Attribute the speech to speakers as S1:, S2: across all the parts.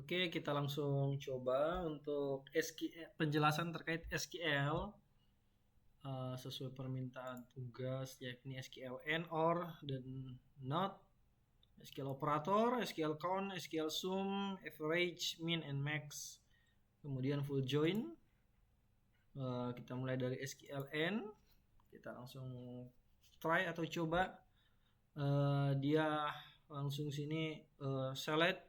S1: Oke, kita langsung coba untuk penjelasan terkait SQL sesuai permintaan tugas, yakni SQL and or dan not, SQL operator, SQL count, SQL sum, average, min and max, kemudian full join. Kita mulai dari SQLN, kita langsung try atau coba. Dia langsung sini select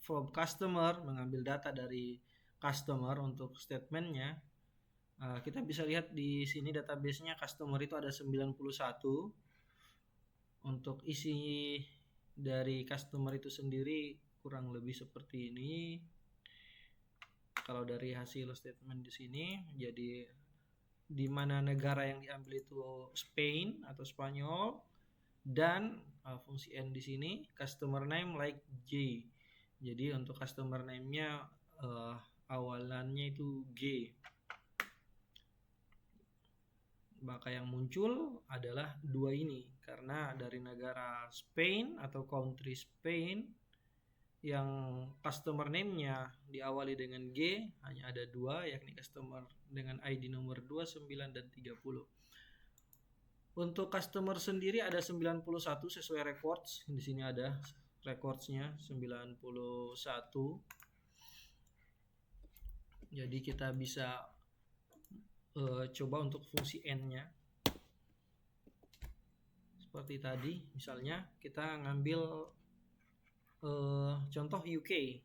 S1: from customer, mengambil data dari customer untuk statementnya. Kita bisa lihat di sini database-nya customer itu ada 91. Untuk isi dari customer itu sendiri kurang lebih seperti ini. Kalau dari hasil statement di sini, jadi di mana negara yang diambil itu Spain atau Spanyol, dan fungsi n di sini customer name like J. Jadi untuk customer name-nya awalannya itu G. Maka yang muncul adalah dua ini karena dari negara Spain atau country Spain yang customer name-nya diawali dengan G hanya ada dua, yakni customer dengan ID nomor 29 dan 30. Untuk customer sendiri ada 91 sesuai records. Di sini ada recordsnya 91. Jadi kita bisa coba untuk fungsi n-nya. Seperti tadi, misalnya kita ngambil contoh UK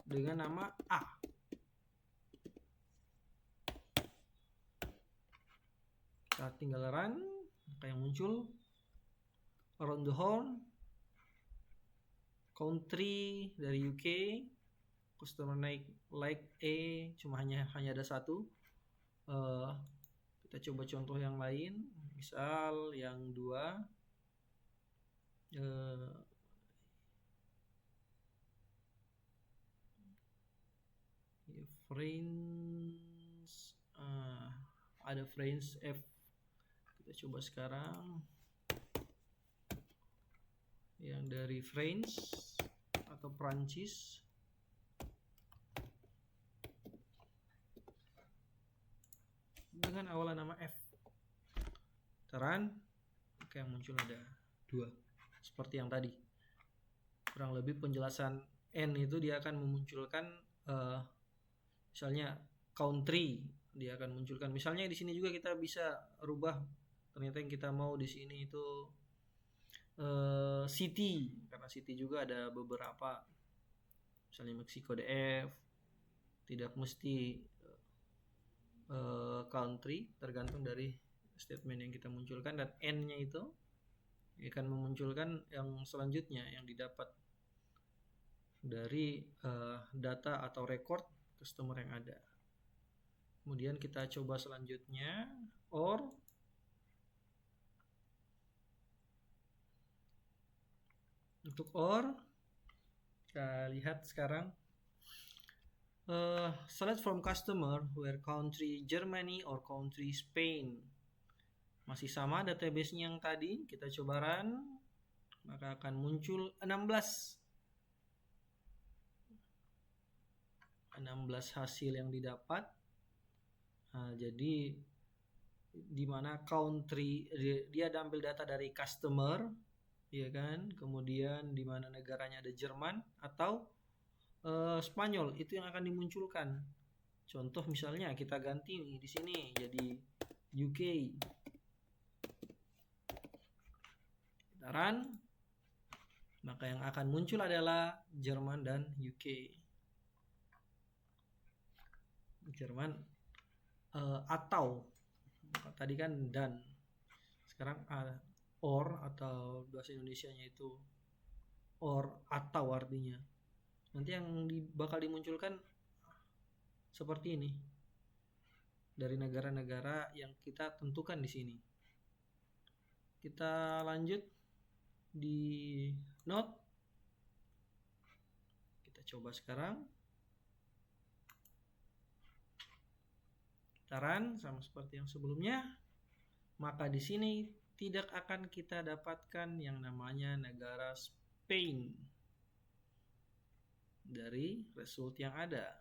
S1: dengan nama A. Kita tinggal run, maka yang muncul around the horn, country dari UK, customer like A, cuma hanya ada satu. Kita coba contoh yang lain, misal yang dua, friends, ada friends F. Kita coba sekarang yang dari French atau Prancis dengan awalan nama F. Teran, oke, yang muncul ada dua seperti yang tadi. Kurang lebih penjelasan N itu dia akan memunculkan misalnya country, dia akan munculkan. Misalnya di sini juga kita bisa rubah, ternyata yang kita mau di sini itu city, karena city juga ada beberapa, misalnya Meksiko DF, tidak mesti country, tergantung dari statement yang kita munculkan, dan n-nya itu akan memunculkan yang selanjutnya yang didapat dari data atau record customer yang ada. Kemudian kita coba selanjutnya or. Untuk or, kita lihat sekarang select from customer where country Germany or country Spain. Masih sama database-nya yang tadi, kita coba run, maka akan muncul 16 hasil yang didapat. Jadi di mana country dia ambil data dari customer, ya kan? Kemudian di mana negaranya ada Jerman atau Spanyol, itu yang akan dimunculkan. Contoh misalnya kita ganti di sini jadi UK. Kita run, maka yang akan muncul adalah Jerman dan UK. Jerman atau tadi kan dan, sekarang or atau bahasa Indonesianya itu or atau artinya. Nanti yang bakal dimunculkan seperti ini dari negara-negara yang kita tentukan di sini. Kita lanjut di note. Kita coba sekarang. Kita run sama seperti yang sebelumnya. Maka di sini tidak akan kita dapatkan yang namanya negara Spain dari result yang ada.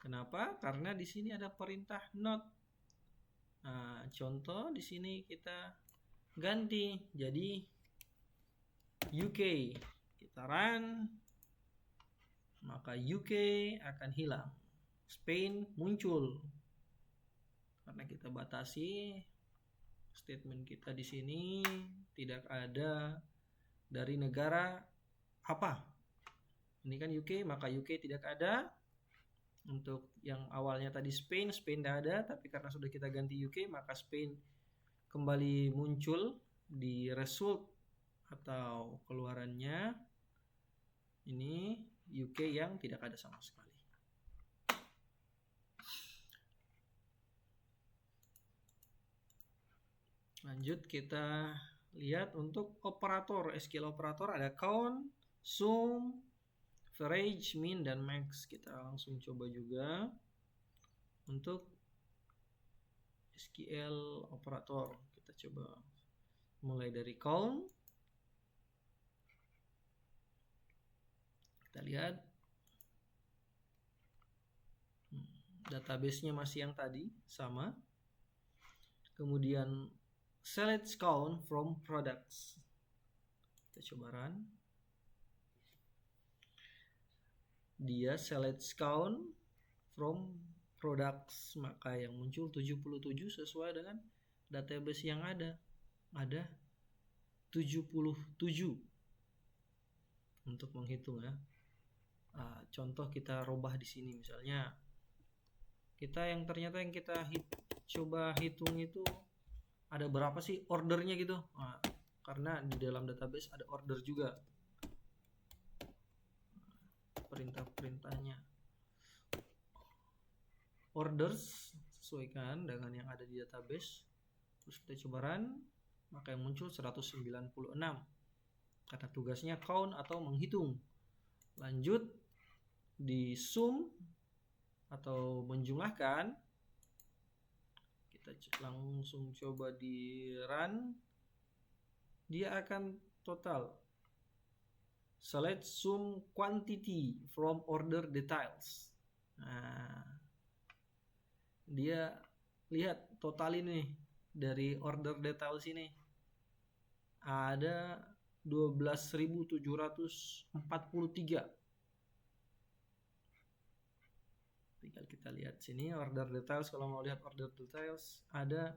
S1: Kenapa? Karena di sini ada perintah not. Nah, contoh di sini kita ganti jadi UK. Kita run, maka UK akan hilang. Spain muncul. Karena kita batasi statement kita di sini tidak ada dari negara apa. Ini kan UK, maka UK tidak ada. Untuk yang awalnya tadi Spain tidak ada, tapi karena sudah kita ganti UK, maka Spain kembali muncul di result atau keluarannya. Ini UK yang tidak ada sama sekali. Lanjut kita lihat untuk operator, SQL operator ada count, sum, average, min, dan max. Kita langsung coba juga untuk SQL operator. Kita coba mulai dari count. Kita lihat database-nya masih yang tadi, sama. Kemudian select count from products. Kita coba run. Dia select count from products, maka yang muncul 77 sesuai dengan database yang ada. Ada 77 untuk menghitung ya. Contoh kita rubah di sini misalnya. Kita yang ternyata yang kita coba hitung itu ada berapa sih ordernya gitu. Karena di dalam database ada order juga. Perintah-perintahnya. Orders sesuaikan dengan yang ada di database. Terus kita coba run, maka yang muncul 196. Karena tugasnya count atau menghitung. Lanjut di sum atau menjumlahkan. Kita langsung coba di run. Dia akan total. Select sum quantity from order details. Dia lihat total ini dari order details ini ada 12.743. Tinggal kita lihat sini order details. Kalau mau lihat order details ada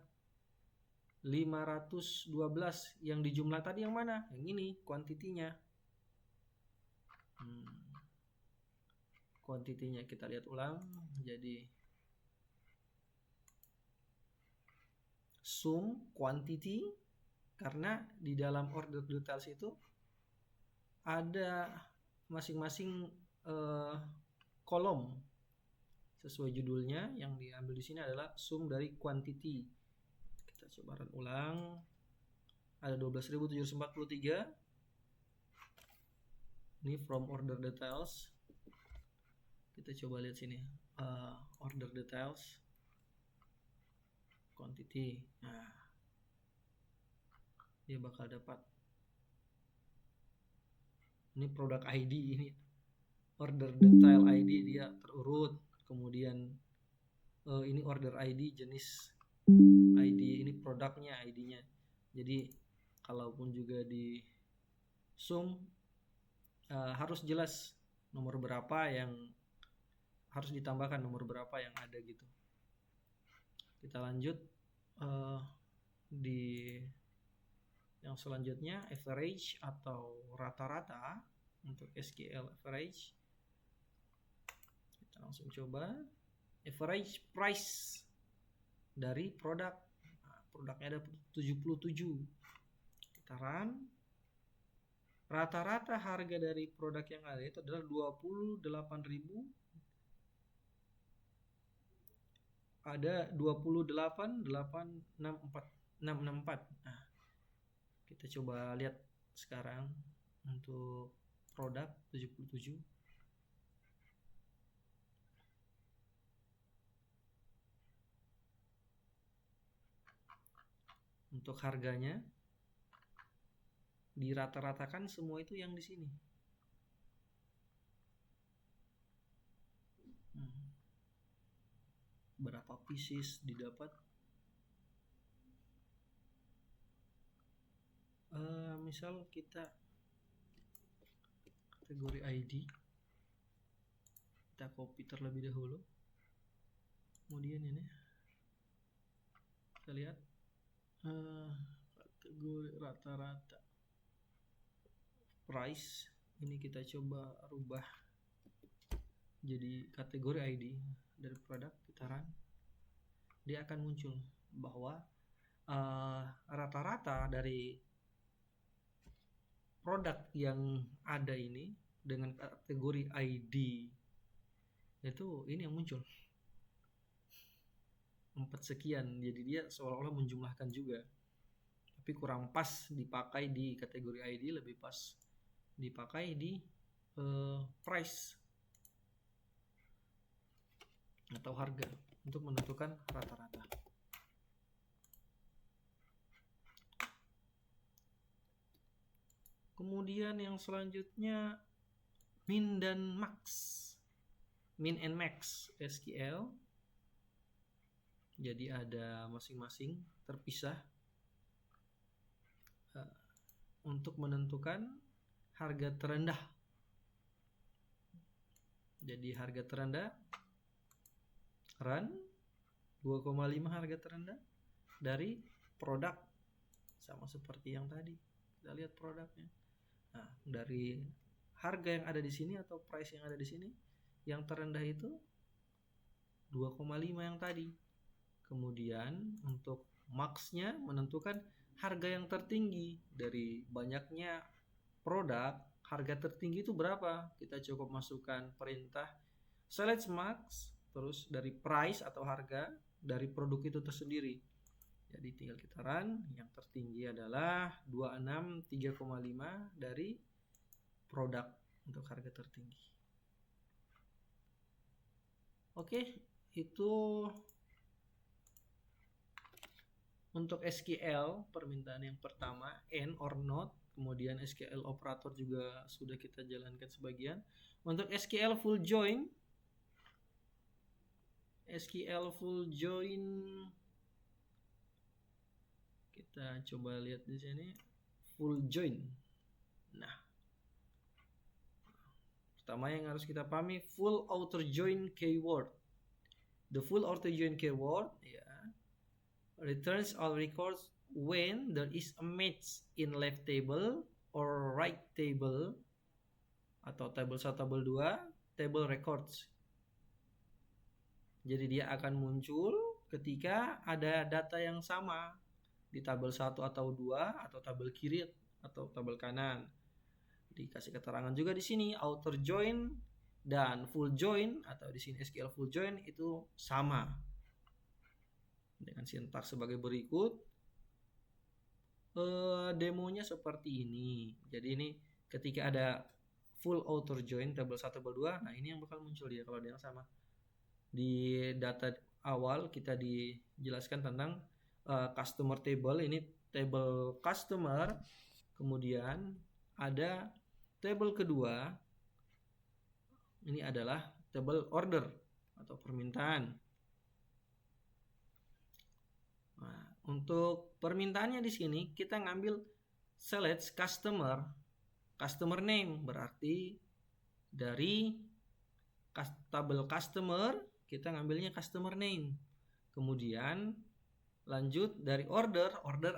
S1: 512. Yang di jumlah tadi yang mana? Yang ini kuantitinya. Kuantitinya kita lihat ulang. Jadi sum quantity, karena di dalam order details itu ada masing-masing kolom sesuai judulnya. Yang diambil di sini adalah sum dari quantity. Kita coba run ulang. Ada 12.743. Ini from order details. Kita coba lihat sini order details quantity. Dia bakal dapat ini product ID, ini order detail ID, dia terurut. Kemudian ini order ID, jenis ID, ini produknya ID-nya. Jadi kalaupun juga di sum harus jelas nomor berapa yang harus ditambahkan, nomor berapa yang ada gitu. Kita lanjut di yang selanjutnya, average atau rata-rata. Untuk SQL average kita langsung coba average price dari produk. Produknya ada 77. Kita run. Rata-rata harga dari produk yang ada itu adalah 28.000. Ada 28.864. Kita coba lihat sekarang untuk produk 77. Untuk harganya dirata-ratakan semua itu yang di sini. Berapa pieces didapat? Misal kita kategori ID, kita copy terlebih dahulu. Kemudian ini kita lihat kategori rata-rata price, ini kita coba rubah jadi kategori ID dari produk, kita run, dia akan muncul bahwa rata-rata dari produk yang ada ini dengan kategori ID itu ini yang muncul 4 sekian, jadi dia seolah-olah menjumlahkan juga, tapi kurang pas dipakai di kategori ID, lebih pas dipakai di price atau harga untuk menentukan rata-rata. Kemudian yang selanjutnya min dan max, min and max SQL. Jadi ada masing-masing terpisah untuk menentukan harga terendah. Jadi harga terendah run 2,5 harga terendah dari produk, sama seperti yang tadi kita lihat produknya. Nah, dari harga yang ada di sini atau price yang ada di sini, yang terendah itu 2,5 yang tadi. Kemudian untuk max-nya menentukan harga yang tertinggi dari banyaknya produk. Harga tertinggi itu berapa? Kita cukup masukkan perintah select max, terus dari price atau harga dari produk itu tersendiri. Jadi tinggal kita run, yang tertinggi adalah 26 3,5 dari produk untuk harga tertinggi. Oke, itu untuk SQL permintaan yang pertama, and or not. Kemudian SQL operator juga sudah kita jalankan sebagian. Untuk SQL full join, kita coba lihat di sini full join. Nah, pertama yang harus kita pahami full outer join keyword. The full outer join keyword returns all records when there is a match in left table or right table, atau table 1, table 2, table records. Jadi dia akan muncul ketika ada data yang sama di tabel 1 atau 2, atau tabel kiri atau tabel kanan. Dikasih keterangan juga di sini outer join dan full join, atau di sini SQL full join itu sama dengan sintaks sebagai berikut. Demonya seperti ini. Jadi ini ketika ada full outer join tabel 1, tabel 2, nah ini yang bakal muncul dia kalau dia yang sama. Di data awal kita dijelaskan tentang customer table, ini table customer, kemudian ada table kedua, ini adalah table order atau permintaan. Nah, untuk permintaannya di sini kita ngambil select customer name, berarti dari tabel customer kita ngambilnya customer name. Kemudian lanjut dari order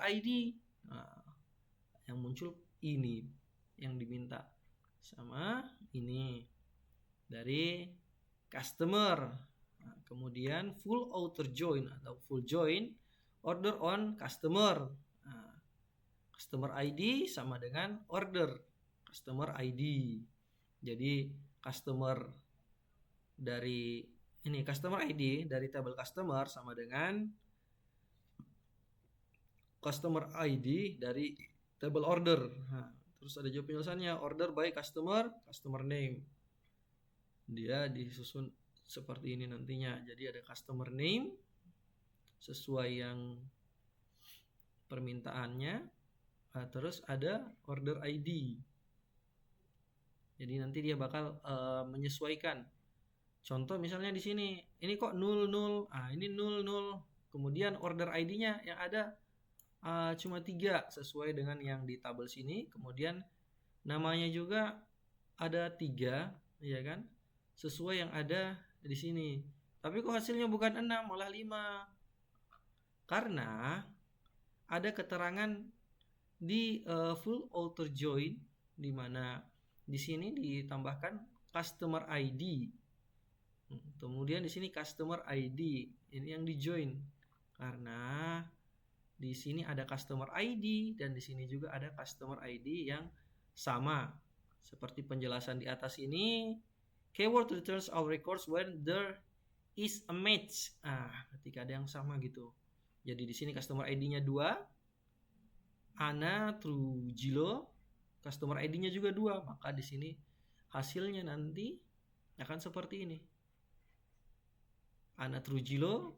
S1: ID. Nah, yang muncul ini yang diminta, sama ini dari customer. Nah, kemudian full outer join atau full join order on customer. Nah, customer ID sama dengan order customer ID. Jadi customer dari ini customer ID dari tabel customer sama dengan customer ID dari tabel order. Nah, terus ada juga penjelasannya order by customer name. Dia disusun seperti ini nantinya. Jadi ada customer name sesuai yang permintaannya, terus ada order ID. Jadi nanti dia bakal menyesuaikan. Contoh misalnya di sini, ini kok 00, ini 00. Kemudian order ID-nya yang ada cuma 3 sesuai dengan yang di tabel sini. Kemudian namanya juga ada 3, ya kan? Sesuai yang ada di sini. Tapi kok hasilnya bukan 6, malah 5. Karena ada keterangan di full auto join, di mana di sini ditambahkan customer ID. Kemudian di sini customer ID, ini yang di join. Karena di sini ada customer ID dan di sini juga ada customer ID yang sama. Seperti penjelasan di atas ini, keyword returns all records when there is a match. Ketika ada yang sama gitu. Jadi di sini customer ID-nya 2, Ana Trujillo, customer ID-nya juga 2, maka di sini hasilnya nanti akan seperti ini. Ana Trujillo,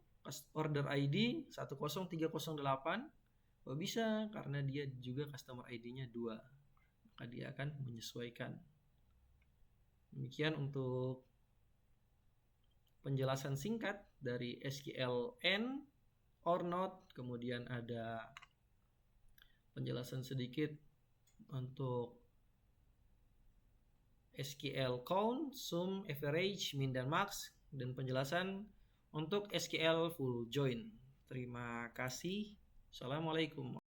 S1: order ID 10308. Kok bisa? Karena dia juga customer ID-nya 2. Maka dia akan menyesuaikan. Demikian untuk penjelasan singkat dari SQLN or not. Kemudian ada penjelasan sedikit untuk SQL count, sum, average, min, dan max, dan penjelasan untuk SQL full join. Terima kasih. Assalamualaikum.